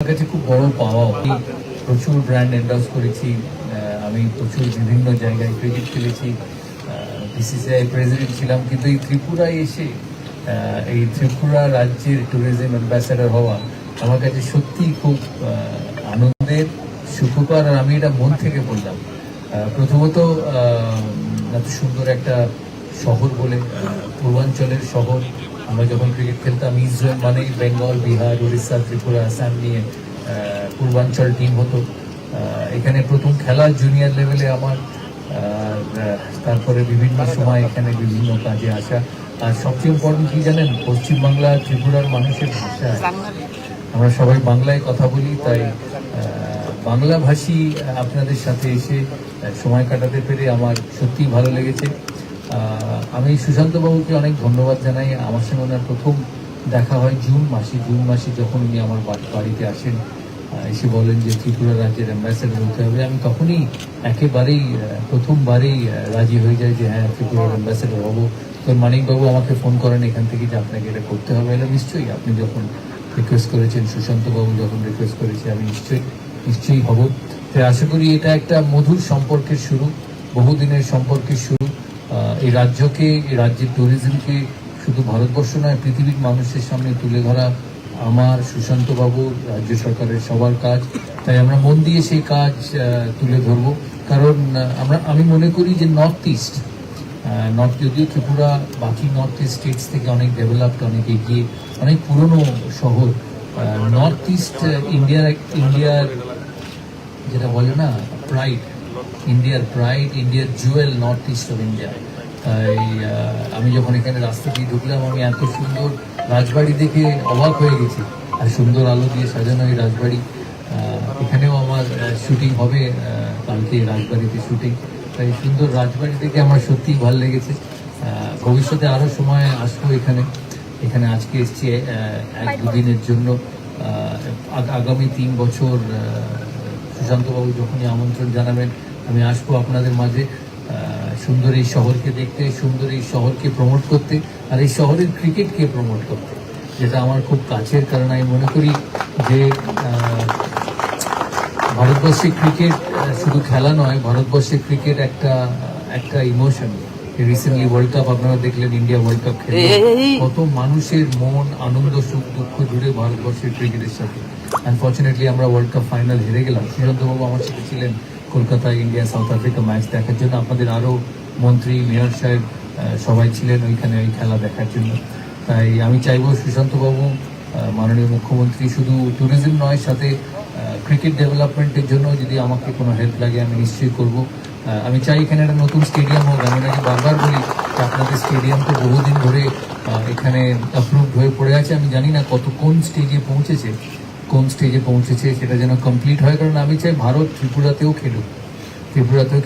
কাছে খুব বড় পাওয়া। আমি প্রচুর ব্র্যান্ড এন্ডোর্স করেছি, আমি প্রচুর বিভিন্ন জায়গায় ক্রিকেট খেলেছি, বিসিসিআই প্রেসিডেন্ট ছিলাম, কিন্তু এই ত্রিপুরায় এসে এই ত্রিপুরা রাজ্যের ট্যুরিজম অ্যাম্বাসাডার হওয়া আমার কাছে সত্যিই খুব আনন্দের, সুখকর। আর আমি এটা মন থেকে বললাম। প্রথমত এত সুন্দর একটা শহর বলে, পূর্বাঞ্চলের শহর। আমরা যখন ক্রিকেট খেলতাম, ইস্ট জোন মানেই বেঙ্গল, বিহার, উড়িষ্যা, ত্রিপুরা, আসাম নিয়ে পূর্বাঞ্চল টিম হতো। এখানে প্রথম খেলা জুনিয়র লেভেলে আমার, তারপরে বিভিন্ন সময় এখানে বিভিন্ন কাজে আসা। আর সবচেয়ে ইম্পর্টেন্ট কি জানেন, পশ্চিমবাংলা ত্রিপুরার মানুষের ভাষা, আমরা সবাই বাংলায় কথা বলি, তাই বাংলাভাষী আপনাদের সাথে এসে সময় কাটাতে পেরে আমার সত্যিই ভালো লেগেছে। আমি সুশান্তবাবুকে অনেক ধন্যবাদ জানাই। আমার সঙ্গে ওনার প্রথম দেখা হয় জুন মাসে যখন উনি আমার বাড়িতে আসেন, এসে বলেন যে ত্রিপুরা রাজ্যের অ্যাম্বাসেডার হতে হবে। আমি তখনই একেবারেই প্রথমবারেই রাজি হয়ে যাই যে হ্যাঁ, ত্রিপুরার অ্যাম্বাসেডার হবো। তো মানিকবাবু আমাকে ফোন করেন এখান থেকে যে আপনাকে এটা করতে হবে। এলো নিশ্চয়ই, আপনি যখন রিকোয়েস্ট করেছেন, সুশান্তবাবু যখন রিকোয়েস্ট করেছে, আমি নিশ্চয়ই হব। তাই আশা করি এটা একটা মধুর সম্পর্কের শুরু, বহুদিনের সম্পর্কের শুরু। এই রাজ্যকে, এই রাজ্যের ট্যুরিজমকে শুধু ভারতবর্ষ নয়, পৃথিবীর মানুষের সামনে তুলে ধরা আমার, সুশান্তবাবুর, রাজ্য সরকারের সবার কাজ। তাই আমরা মন দিয়ে সেই কাজ তুলে ধরব। কারণ আমি মনে করি যে নর্থ ইস্ট, যদিও ত্রিপুরা বাকি নর্থ ইস্ট স্টেটস থেকে অনেক ডেভেলপড, অনেক এগিয়ে, অনেক পুরনো শহর। নর্থ ইস্ট ইন্ডিয়ার যেটা বলে না প্রাইড, ইন্ডিয়ার Jewel, north east of India. তাই আমি যখন এখানে রাস্তা দিয়ে ঢুকলাম, আমি এত সুন্দর রাজবাড়ি দেখে অবাক হয়ে গেছি। আর সুন্দর আলো দিয়ে সাজানো এই রাজবাড়ি। এখানেও আমার শুটিং হবে কালকে, রাজবাড়িতে শুটিং। তাই সুন্দর রাজবাড়ি দেখে আমার সত্যিই ভালো লেগেছে। ভবিষ্যতে আরও সময় আসবো এখানে আজকে এসছি 1-2 দিনের জন্য। আগামী 3 বছর সুশান্তবাবু যখনই আমন্ত্রণ জানাবেন, আমি আসবো আপনাদের মাঝে, সুন্দর এই শহরকে দেখতে, সুন্দর এই শহরকে প্রমোট করতে, আর এই শহরের ক্রিকেটকে প্রমোট করতে, যেটা আমার খুব কাছের। কারণ আমি মনে করি যে ভারতবর্ষে ক্রিকেট শুধু খেলা নয়, ভারতবর্ষে ক্রিকেট একটা ইমোশন। রিসেন্টলি ওয়ার্ল্ড কাপ আপনারা দেখলেন, ইন্ডিয়া ওয়ার্ল্ড কাপ খেলে কত মানুষের মন, আনন্দ, সুখ, দুঃখ জুড়ে ভারতবর্ষের ক্রিকেটের সাথে। আনফর্চুনেটলি আমরা ওয়ার্ল্ড কাপ ফাইনাল হেরে গেলাম। সুশান্তবাবু আমার সাথে ছিলেন Kolkata, India, south Africa match দেখার জন্য। আপনাদের আরও মন্ত্রী, মেয়র সাহেব সবাই ছিলেন ওইখানে ওই খেলা দেখার জন্য। তাই আমি চাইবো সুশান্তবাবু, মাননীয় মুখ্যমন্ত্রী, শুধু ট্যুরিজম নয়, সাথে ক্রিকেট ডেভেলপমেন্টের জন্য যদি আমাকে কোনো হেল্প লাগে আমি নিশ্চয়ই করব। আমি চাই এখানে একটা নতুন স্টেডিয়াম হোক। আমি নাকি বারবার বলি যে আপনাদের স্টেডিয়াম তো বহুদিন ধরে এখানে অ্যাপ্রুভড হয়ে পড়ে আছে। আমি জানি না কোন স্টেজে পৌঁছেছে, সেটা যেন কমপ্লিট হয়। কারণ আমি চাই ভারত ত্রিপুরাতেও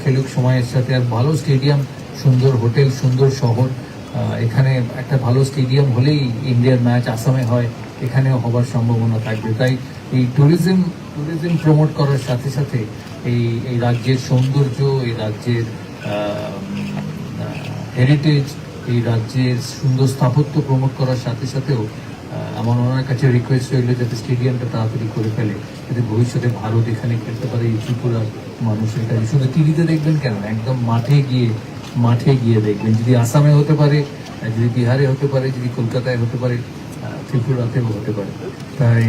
খেলুক সময়ের সাথে। আর ভালো স্টেডিয়াম, সুন্দর হোটেল, সুন্দর শহর, এখানে একটা ভালো স্টেডিয়াম হলেই ইন্ডিয়ার ম্যাচ আসামে হয়, এখানেও হবার সম্ভাবনা থাকবে। তাই এই ট্যুরিজম প্রমোট করার সাথে সাথে এই রাজ্যের সৌন্দর্য, এই রাজ্যের হেরিটেজ, এই রাজ্যের সুন্দর স্থাপত্য প্রমোট করার সাথে সাথেও আমার ওনার কাছে রিকোয়েস্ট রইল যাতে স্টেডিয়ামটা তাড়াতাড়ি করে ফেলে, যাতে ভবিষ্যতে ভারত এখানে খেলতে পারে। এই ত্রিপুরার মানুষের কাছে শুধু টিভিতে দেখবেন কেন, একদম মাঠে গিয়ে দেখবেন। যদি আসামে হতে পারে, যদি বিহারে হতে পারে, যদি কলকাতায় হতে পারে, ত্রিপুরাতেও হতে পারে। তাই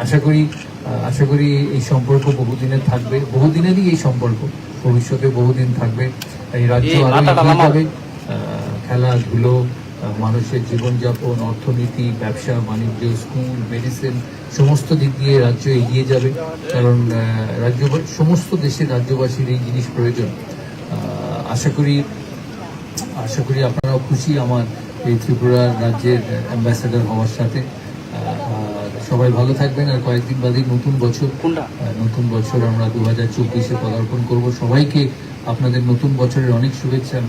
আশা করি এই সম্পর্ক বহুদিনের থাকবে, বহুদিনেরই এই সম্পর্ক ভবিষ্যতে বহুদিন থাকবে। এই রাজ্য আরো খেলাধুলো, মানুষের জীবনযাপন, অর্থনীতি, ব্যবসা বাণিজ্য, স্কুল, মেডিসিন, সমস্ত দিক দিয়ে রাজ্য এগিয়ে যাবে। কারণ সমস্ত দেশের রাজ্যবাসীর এই জিনিস প্রয়োজন। আশা করি আপনারাও খুশি আমার এই ত্রিপুরা রাজ্যের অ্যাম্বাসেডর হওয়ার সাথে। সবাই ভালো থাকবেন। আর কয়েকদিন বাদেই নতুন বছর আমরা 2024-এ পদার্পণ করব। সবাইকে আপনাদের নতুন বছরের অনেক শুভেচ্ছা,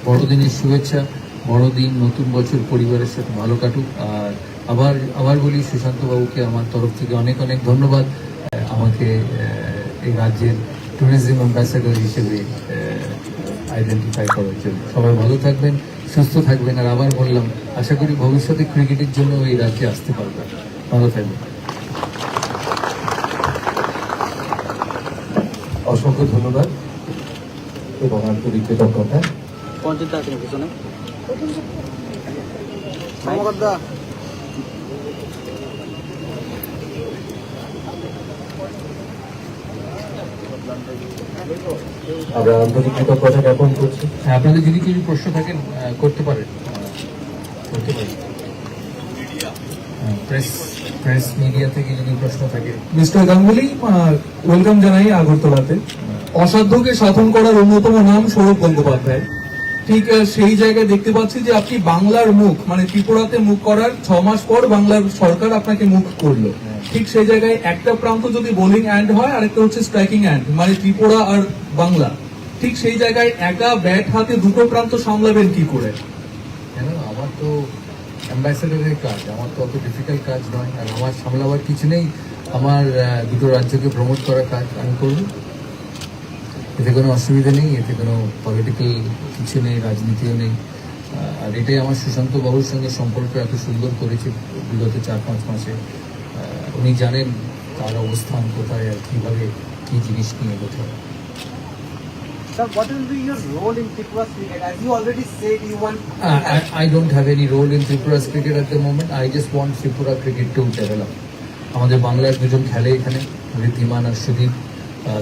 বড়দিনের শুভেচ্ছা। বড়দিন, নতুন বছর পরিবারের সাথে ভালো কাটুক। আর আবার বলি, সুশান্তবাবুকে আমার তরফ থেকে অনেক ধন্যবাদ আমাকে এই রাজ্যের ট্যুরিজম অ্যাম্বাসেডর হিসেবে আইডেন্টিফাই করার জন্য। সবাই ভালো থাকবেন, সুস্থ থাকবেন। আর আবার বললাম, আশা করি ভবিষ্যতে ক্রিকেটের জন্য এই রাজ্যে আসতে পারবেন। ভালো থাকবেন। অসংখ্য ধন্যবাদ এবং আন্তরিক কৃতজ্ঞতা। আমরা আন্তরিক কৃতজ্ঞতা জ্ঞাপন করছি। আপনাদের যদি কিছু প্রশ্ন থাকেন করতে পারেন, প্রেস মিডিয়া থেকে যদি প্রশ্ন থাকে। মিস্টার গাঙ্গুলি, ওয়েলকাম জানাই আগরতলাতে। অসাধ্যকে সাধন করার অন্যতম নাম সৌরভ গঙ্গোপাধ্যায়। ঠিক সেই জায়গায় দেখতে পাচ্ছি যে আপনি বাংলার মুখ, মানে ত্রিপুরাতে মুখ করার 6 মাস পর বাংলার সরকার আপনাকে মুখ করলো। ঠিক সেই জায়গায় একটা প্রান্ত যদি বোলিং অ্যান্ড হয়, আরেকটা হচ্ছে স্ট্রাইকিং অ্যান্ড, মানে ত্রিপুরা আর বাংলা। ঠিক সেই জায়গায় একা ব্যাট হাতে দুটো প্রান্ত সামলাবেন কি করে? কেন, আমার তো অ্যাম্বাসেডারের কাজ, আমার তো অত ডিফিকাল্ট কাজ নয়। আর আমার সামলাবার কিছু নেই, আমার দুটো রাজ্যকে প্রমোট করার কাজ আমি করব। এতে কোনো অসুবিধা নেই, এতে কোনো পলিটিক্যাল কিছু নেই, রাজনীতিও নেই। আর এটাই আমার সুশান্ত বাবুর সঙ্গে সম্পর্ক এত সুন্দর করেছে বিগত 4-5 মাসে। উনি জানেন তার অবস্থান কোথায় আর কীভাবে কী জিনিস নিয়ে এগোতে হবে। Sir, what will be your role in Tripura's cricket? As you already said, you want. I don't have any role in Tripura's cricket at the moment. I just want Tripura cricket to develop. আমাদের বাংলার দুজন খেলে এখানে, ঋদ্ধিমান আর সুদীপ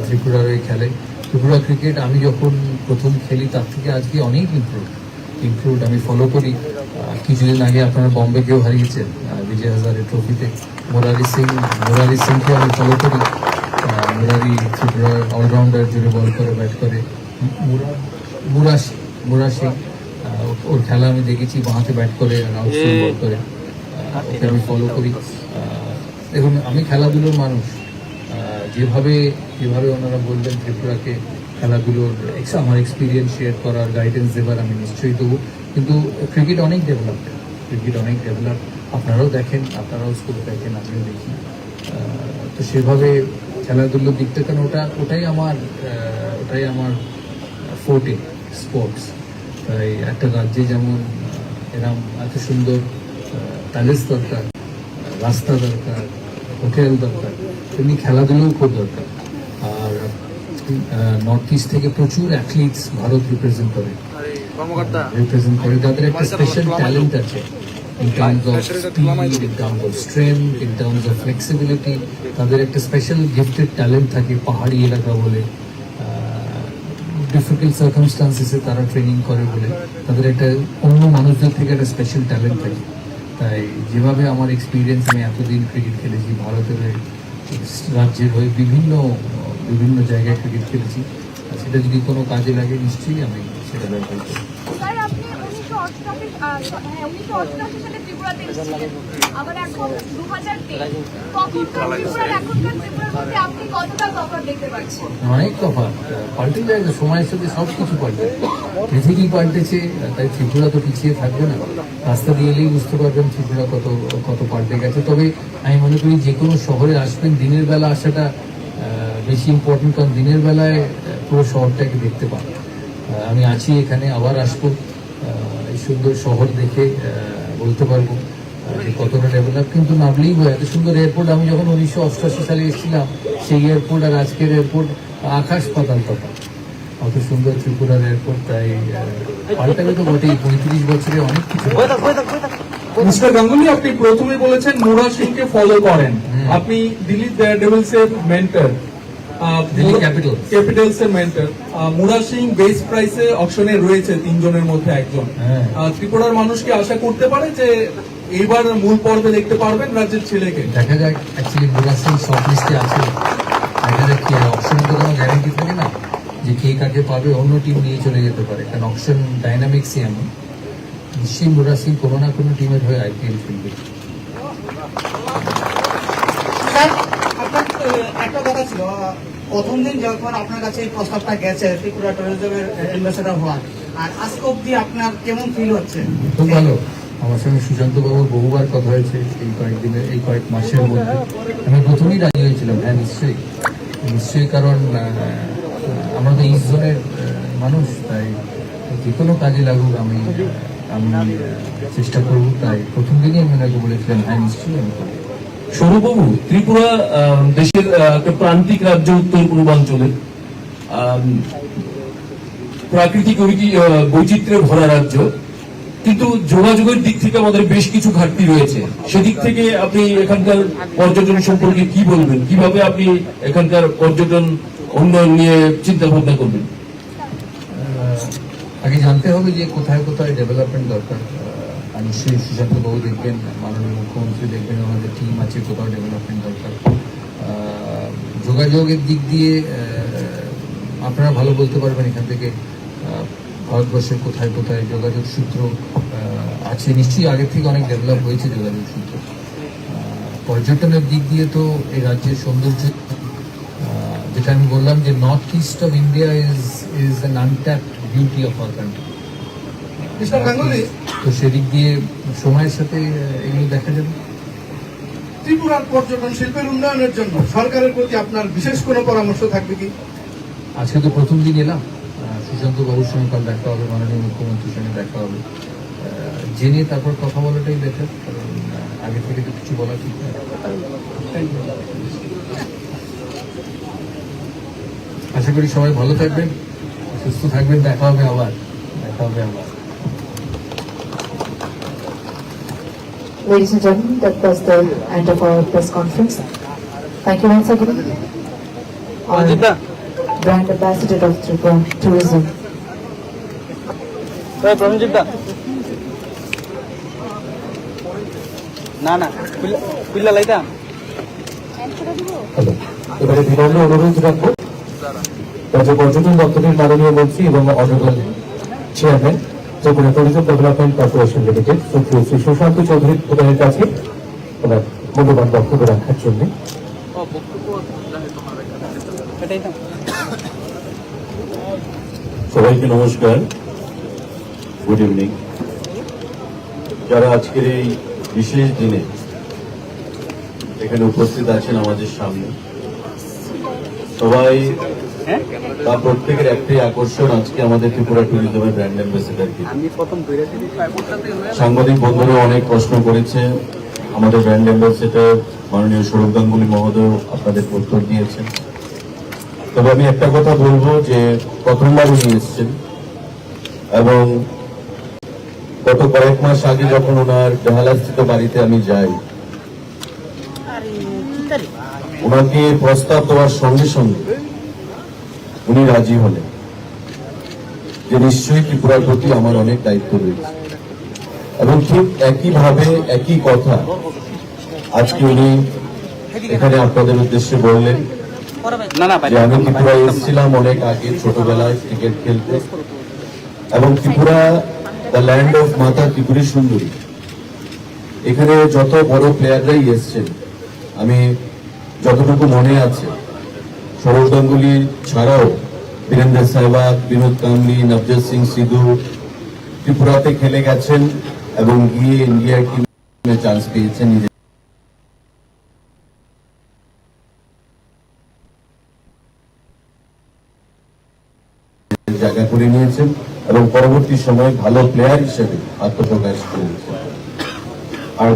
ত্রিপুরার হয়ে খেলে। Tripura cricket আমি যখন প্রথম খেলি তার থেকে আজকে অনেক ইমপ্রুভড আমি ফলো করি। কিছুদিন আগে আপনারা বম্বেকেও হারিয়েছেন বিজয় হাজারে ট্রফিতে। মুরারি সিংকে আমি ফলো করি। মুরারি ত্রিপুরার অলরাউন্ডার, জুড়ে বল করে, ব্যাট করে। মুরা সিং, ওর খেলা আমি দেখেছি, বাঁহাতে ব্যাট করে, রাউট বল করে, ওকে আমি ফলো করি। দেখুন, আমি খেলাধুলোর মানুষ। যেভাবে ওনারা বললেন ত্রিপুরাকে খেলাধুলোর আমার এক্সপিরিয়েন্স শেয়ার করার, গাইডেন্স দেবার আমি নিশ্চয়ই দেবো। কিন্তু ক্রিকেট অনেক ডেভেলপ, আপনারাও দেখেন, আপনারাও স্কুলে দেখেন, আমিও দেখি। তো সেভাবে খেলাধুলোর দিকটা, কেন ওটাই আমার ফোর্টে, স্পোর্টস। তাই একটা রাজ্যে যেমন এরম এত সুন্দর প্যালেস দরকার, রাস্তা দরকার, হোটেল দরকার, তেমনি খেলাধুলোও খুব দরকার। আর নর্থ ইস্ট থেকে প্রচুর অ্যাথলিটস ভারত রিপ্রেজেন্ট করে, তাদের একটা স্পেশাল ট্যালেন্ট আছে in terms of speed, in terms of strength, in terms of flexibility. তাদের একটা স্পেশাল গিফটেড ট্যালেন্ট থাকে পাহাড়ি এলাকা বলে, ডিফিকাল্ট সার্কামস্টান্সেসে তারা ট্রেনিং করে বলে তাদের একটা অন্য মানুষদের থেকে একটা স্পেশাল ট্যালেন্ট থাকে। তাই যেভাবে আমার এক্সপিরিয়েন্স, আমি এতদিন ক্রিকেট খেলেছি, ভারতের রাজ্যের হয়ে বিভিন্ন জায়গায় ক্রিকেট খেলেছি, সেটা যদি কোনো কাজে লাগে নিশ্চয়ই আমি সেটা ব্যবহার করি। স্যার, আপনি 1988 সালে ত্রিপুরাতে এসেছিলেন, আবার এখন 2023। তখনকার ত্রিপুরার এখনকার ত্রিপুরার মধ্যে আপনি কতটা তফাৎ দেখতে পাচ্ছেন? অনেক তফাৎ, পাল্টে যায়, সময়ের সাথে সব কিছু পাল্টে, পৃথিবী পাল্টেছে, তাই ত্রিপুরা তো পিছিয়ে থাকবে না। রাস্তা দিয়ে এলেই বুঝতে পারবেন ত্রিপুরা কত পাল্টে গেছে। তবে আমি মনে করি যে কোনো শহরে আসবেন, দিনের বেলা আসাটা বেশি ইম্পর্টেন্ট, কারণ দিনের বেলায় পুরো শহরটাকে দেখতে পান। আমি আছি এখানে, আবার আসবো, এই সুন্দর শহর দেখে বলতে পারবো যে কতটা ডেভেলপ। কিন্তু নামলেই হয়, এত সুন্দর এয়ারপোর্ট। আমি যখন 1988 সালে এসেছিলাম, সেই এয়ারপোর্ট আর আজকের এয়ারপোর্ট আকাশ পাতাল তফাৎ। অত সুন্দর ত্রিপুরার এয়ারপোর্ট, তাই পাল্টাবে তো বটেই। 35 বছরে অনেক কিছু। মিস্টার গাঙ্গুলি, আপনি প্রথমে বলেছেন মুরা সিংকে ফলো করেন। আপনি দিল্লি ডেভিলস এর মেন্টর, দিল্লি ক্যাপিটালস এর মেন্টর। মুরা সিং বেস্ট প্রাইসে অপশনে রয়েছে 3 জনের মধ্যে একজন। ত্রিপুরার মানুষ কি আশা করতে পারে যে এইবার মূল পর্বে দেখতে পারবেন রাজ্যের ছেলেকে? দেখা যাক, অ্যাকচুয়ালি মুরা সিং শর্ট লিস্টে আছে, দেখা যাক কি অপশনে তো কোনো গ্যারান্টি থাকে না যে কে কাকে পাবে, অন্য টিম নিয়ে চলে যেতে পারে, কারণ অপশন ডাইনামিক্সই এমন। নিশ্চয়ই মুরা সিং কোনো না কোনো টিমের হয়ে IPL খেলবে। একটা কথা ছিল, প্রথম দিন যখন আপনার কাছে এই প্রস্তাবটা গেছে ত্রিপুরা ট্যুরিজমের অ্যাম্বাসেডর হওয়ার, আর আজকে অব্দি আপনার কেমন ফিল হচ্ছে? খুব ভালো। আমার সঙ্গে সুশান্ত বাবুর বহুবার কথা হয়েছে এই কয়েক মাসের মধ্যে। আমি প্রথমেই রাজি হয়েছিলাম, হ্যাঁ নিশ্চয়ই, কারণ আমরা তো ইস্ট জোনের মানুষ, তাই যে কোনো কাজে লাগুক আমি চেষ্টা করবো। তাই প্রথম দিনই আমি ওনাকে বলেছিলাম, হ্যাঁ নিশ্চয়ই আমি করবো। সৌরভবাবু, ত্রিপুরা দেশের একটা প্রান্তিক রাজ্য উত্তর পূর্বাঞ্চলের, প্রাকৃতিক বৈচিত্র্যে ভরা রাজ্য, কিন্তু যোগাযোগের দিক থেকে আমাদের বেশ কিছু ঘাটতি রয়েছে। সেদিক থেকে আপনি এখানকার পর্যটন সম্পর্কে কি বলবেন? কিভাবে আপনি এখানকার পর্যটন উন্নয়ন নিয়ে চিন্তা ভাবনা করবেন? আগে জানতে হবে যে কোথায় কোথায় ডেভেলপমেন্ট দরকার। নিশ্চয়ই সুশান্ত বাবু দেখবেন, মাননীয় মুখ্যমন্ত্রী দেখবেন, আমাদের টিম আছে কোথাও ডেভেলপমেন্ট দরকার। যোগাযোগের দিক দিয়ে আপনারা ভালো বলতে পারবেন এখান থেকে ভারতবর্ষের কোথায় কোথায় যোগাযোগ সূত্র আছে। নিশ্চয়ই আগের থেকে অনেক ডেভেলপ হয়েছে যোগাযোগ সূত্র। পর্যটনের দিক দিয়ে তো এই রাজ্যের সৌন্দর্য, যেটা আমি বললাম যে north east of India is an untapped beauty of our country. Mister Ganguly, তো সেদিক দিয়ে সময়ের সাথে এগুলো দেখা যাবে। ত্রিপুরার পর্যটন শিল্পের উন্নয়নের জন্য সরকারের প্রতি আপনার বিশেষ কোনো পরামর্শ থাকবে কি? আজকে তো প্রথম দিন এলাম, সুশান্ত বাবুর সঙ্গে কাল দেখা হবে, মাননীয় মুখ্যমন্ত্রীর সঙ্গে দেখা হবে। জেনে তারপর কথা বলাটাই বেটার, কারণ আগে থেকে তো কিছু বলা ঠিক না। আশা করি সবাই ভালো থাকবেন, সুস্থ থাকবেন। দেখা হবে আবার। Ladies and gentlemen, that was the end of our press conference. Thank you once again. Our brand ambassador of Tripura Tourism. Hello, এবারে বিনম্র অনুরোধ রাখবো রাজ্য পর্যটন দপ্তরের মাননীয় মন্ত্রী এবং honourable chairman Tripura Tourism Development Corporation Limited Shri Sushanta Chowdhury প্রধানের কাছে ওনার মূল্যবান বক্তব্য রাখার জন্য। সবাইকে নমস্কার, গুড ইভিনিং। যারা আজকের এই বিশেষ দিনে এখানে উপস্থিত আছেন আমাদের সামনে, সবাই তা প্রত্যেকের একটাই আকর্ষণ আজকে আমাদের ত্রিপুরা ট্যুরিজমের ব্র্যান্ড অ্যাম্বাসেডর কি। সাংবাদিক বন্ধুরা অনেক প্রশ্ন করেছে, আমাদের ব্র্যান্ড অ্যাম্বাসেডর মাননীয় সৌরভ গাঙ্গুলি মহোদয় আপনাদের উত্তর দিয়েছেন। তবে আমি একটা কথা বলবো যে প্রথমবার উনি এসছেন এবং গত কয়েক মাস আগে যখন ওনার বেহালাস্থিত বাড়িতে আমি যাই, ওনাকে প্রস্তাব দেওয়ার সঙ্গে সঙ্গে উনি রাজি হলেন যে নিশ্চয়ই ত্রিপুরার প্রতি আমার অনেক দায়িত্ব রয়েছে। এবং ঠিক একইভাবে একই কথা আজকে উনি এখানে আপনাদের উদ্দেশ্যে বললেন যে আমি ত্রিপুরায় এসেছিলাম অনেক আগে ছোটবেলায় ক্রিকেট খেলতে, এবং ত্রিপুরা দ্য ল্যান্ড অফ মাতা ত্রিপুরী সুন্দরী। এখানে যত বড় প্লেয়াররাই এসছেন, আমি যতটুকু মনে আছে, সৌরভ গাঙ্গুলি ছাড়াও বীরেন্দ্র সেহবাগ, বিনোদ কামলি, নবজোৎ সিং সিধু ত্রিপুরাতে খেলে গেছেন এবং গিয়ে ইন্ডিয়ার টিমে চান্স পেয়েছেন, নিজের জায়গা করে নিয়েছেন এবং পরবর্তী সময়ে ভালো প্লেয়ার হিসেবে আত্মপ্রকাশ করেছেন। আর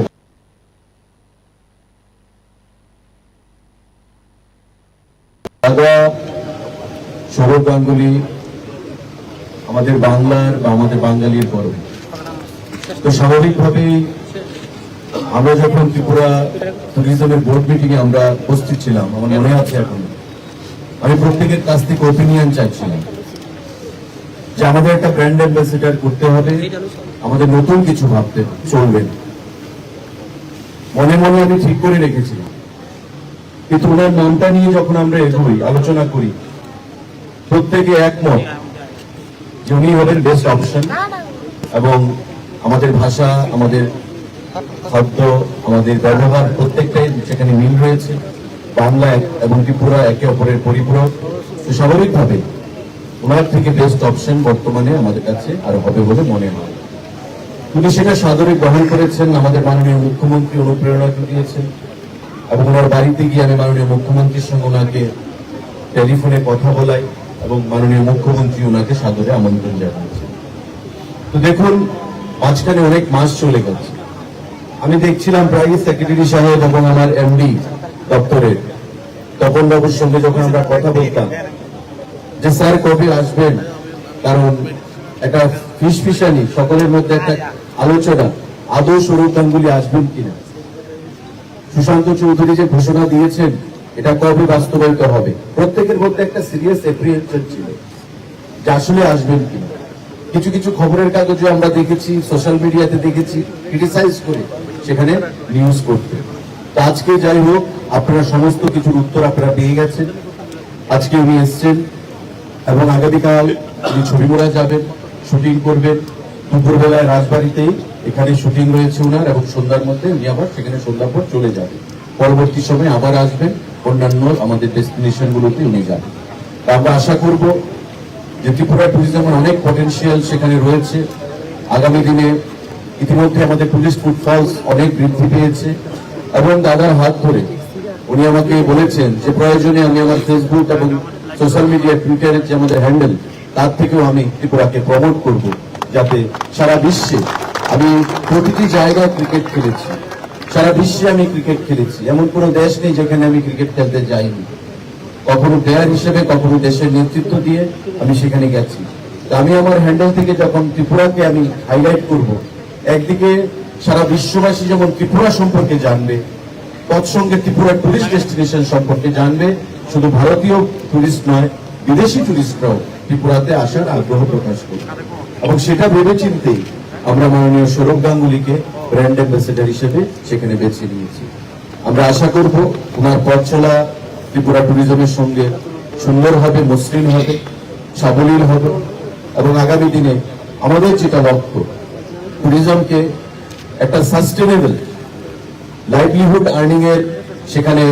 দাদা সৌরভ গাঙ্গুলি আমাদের বাংলার বা আমাদের বাঙালির গর্ব। তো স্বাভাবিকভাবেই আমরা যখন ত্রিপুরা ট্যুরিজমের বোর্ড মিটিং এ আমরা উপস্থিত ছিলাম, আমার মনে আছে এখন, আমি প্রত্যেকের কাছ থেকে ওপিনিয়ন চাইছিলাম যে আমাদের একটা ব্র্যান্ড অ্যাম্বাসেডর করতে হবে, আমাদের নতুন কিছু ভাবতে চলবে। মনে মনে আমি ঠিক করে রেখেছিলাম, কিন্তু ওনার নামটা নিয়ে যখন আমরা এগোই, আলোচনা করি, প্রত্যেকে একমত যে উনি হলেন বেস্ট অপশন। এবং আমাদের ভাষা, আমাদের খাদ্য, আমাদের ব্যবহার প্রত্যেকটাই সেখানে মিল রয়েছে। বাংলা এবং ত্রিপুরা একে অপরের পরিপূরক। তো স্বাভাবিকভাবে ওনার থেকে বেস্ট অপশন বর্তমানে আমাদের কাছে আরো হবে বলে মনে হয়। উনি সেটা সাদরে গ্রহণ করেছেন, আমাদের মাননীয় মুখ্যমন্ত্রী অনুপ্রেরণা দিয়েছেন এবং ওনার বাড়িতে গিয়ে আমি মাননীয় মুখ্যমন্ত্রীর সঙ্গে ওনাকে টেলিফোনে কথা বলাই এবং মাননীয় মুখ্যমন্ত্রী ওনাকে সাদরে আমন্ত্রণ জানিয়েছেন। তো দেখুন, মাঝখানে অনেক মাস চলে গেছে। আমি দেখছিলাম প্রায় সেক্রেটারি সাহেব এবং আমার এমডি দপ্তরের তপন বাবুর সঙ্গে যখন আমরা কথা বলতাম, যে স্যার কবে আসবেন, কারণ একটা ফিসফিসানি সকলের মধ্যে একটা আলোচনা, আদৌ সৌরভ গাঙ্গুলি আসবেন কিনা। সুশান্ত চৌধুরী যে ঘোষণা দিয়েছেন এটা কবে বাস্তবায়িত হবে, প্রত্যেকের মধ্যে একটা সিরিয়াস এপ্রিহেনশন ছিল যে আসলে আসবেন কিনা। কিছু কিছু খবরের কাগজে আমরা দেখেছি, সোশ্যাল মিডিয়াতে দেখেছি, ক্রিটিসাইজ করে সেখানে নিউজ করতে। তো আজকে যাই হোক, আপনারা সমস্ত কিছুর উত্তর আপনারা পেয়ে গেছেন। আজকে উনি এসছেন এবং আগামীকাল উনি ছবিমোড়া যাবেন, শুটিং করবেন। দুপুরবেলায় রাজবাড়িতেই এখানে শুটিং রয়েছে ওনার, এবং সন্ধ্যার মধ্যে উনি আবার সেখানে সন্ধ্যার পর চলে যাবেন। পরবর্তী সময় আবার আসবেন, অন্যান্য আমাদের ডেস্টিনেশন গুলোতে উনি যাবেন। তা আমরা আশা করব যে ত্রিপুরা ট্যুরিজমের অনেক পটেনশিয়াল সেখানে রয়েছে। আগামী দিনে ইতিমধ্যে আমাদের টুরিস্ট ফুটফলস অনেক বৃদ্ধি পেয়েছে, এবং দাদার হাত ধরে উনি আমাকে বলেছেন যে প্রয়োজনে আমি আমার ফেসবুক এবং সোশ্যাল মিডিয়া, টুইটারের যে আমাদের হ্যান্ডেল, তার থেকেও আমি ত্রিপুরাকে প্রমোট করব, যাতে সারা বিশ্বে, আমি প্রতিটি জায়গায় ক্রিকেট খেলেছি, সারা বিশ্বে আমি ক্রিকেট খেলেছি, এমন কোনো দেশ নেই যেখানে আমি ক্রিকেট খেলতে যাইনি। কখনো প্লেয়ার হিসেবে, কখনো দেশের নেতৃত্ব দিয়ে আমি সেখানে গেছি। তো আমি আমার হ্যান্ডেল থেকে যখন ত্রিপুরাকে আমি হাইলাইট করব, একদিকে সারা বিশ্ববাসী যেমন ত্রিপুরা সম্পর্কে জানবে, তৎসঙ্গে ত্রিপুরা টুরিস্ট ডেস্টিনেশন সম্পর্কে জানবে, শুধু ভারতীয় টুরিস্ট নয়, বিদেশি টুরিস্টরাও ত্রিপুরাতে আসার আগ্রহ প্রকাশ করবে। এবং সেটা ভেবে চিন্তেই আমরা মাননীয় সৌরভ গাঙ্গুলিকে ব্র্যান্ড অ্যাম্বাসেডর হিসেবে সেখানে বেছে নিয়েছি। আমরা আশা করব ওনার পথ চলা ত্রিপুরা ট্যুরিজমের সঙ্গে সুন্দর হবে, মসৃণ হবে, সাবলীল হবে, এবং আগামী দিনে আমাদের যেটা লক্ষ্য, ট্যুরিজমকে একটা সাস্টেনেবল লাইভলিহুড আর্নিং এর সেখানে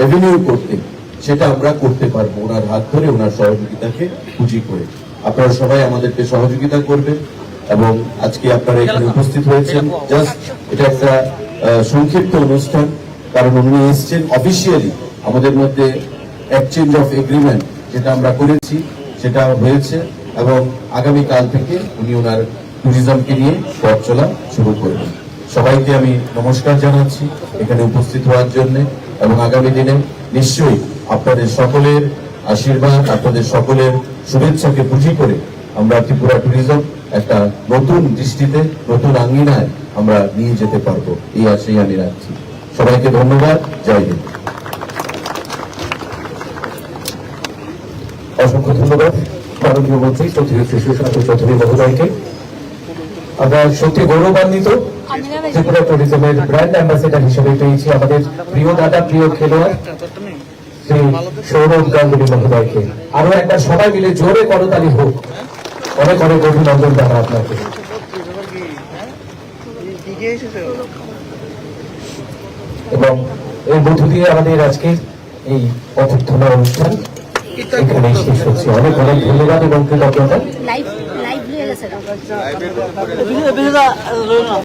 এভিনিউ করতে, সেটা আমরা করতে পারবো ওনার হাত ধরে, ওনার সহযোগিতাকে পুঁজি করে। আপনারা সবাই আমাদেরকে সহযোগিতা করবেন, এবং আজকে আপনারা এখানে উপস্থিত হয়েছেন। জাস্ট এটা একটা সংক্ষিপ্ত অনুষ্ঠান, কারণ উনি এসছেন অফিসিয়ালি, আমাদের মধ্যে এক্সচেঞ্জ অফ এগ্রিমেন্ট যেটা আমরা করেছি সেটা হয়েছে, এবং আগামীকাল থেকে উনি ওনার ট্যুরিজমকে নিয়ে পথ চলা শুরু করবেন। সবাইকে আমি নমস্কার জানাচ্ছি এখানে উপস্থিত হওয়ার জন্য, এবং আগামী দিনে নিশ্চয়ই আপনাদের সকলের আশীর্বাদ, আপনাদের সকলের শুভেচ্ছাকে পুঁজি করে আমরা ত্রিপুরা ট্যুরিজম একটা নতুন দৃষ্টিতে, নতুন আঙ্গিনায় আমরা নিয়ে যেতে পারবো, এই আশাই আমি রাখছি। সবাইকে ধন্যবাদ, জয় হিন্দ। অসংখ্য ধন্যবাদ মাননীয় মন্ত্রী শ্রী সুশান্ত চৌধুরী মহোদয়কে। আমরা সত্যি গৌরবান্বিত ত্রিপুরা ট্যুরিজমের ব্র্যান্ড অ্যাম্বাসেডর হিসেবে পেয়েছি আমাদের প্রিয় দাদা, প্রিয় খেলোয়াড় শ্রী সৌরভ গাঙ্গুলি মহোদয়কে। আরো একবার সবাই মিলে জোরে করতালি হোক। অনেক অনেক অভিনন্দন দাদা আপনাকে। এবং এর মধ্য দিয়ে আমাদের আজকের এই অভ্যর্থনা অনুষ্ঠান এখানে শেষ হচ্ছে। অনেক অনেক ধন্যবাদ এবং কৃতজ্ঞতা। লাইভ হয়ে গেছে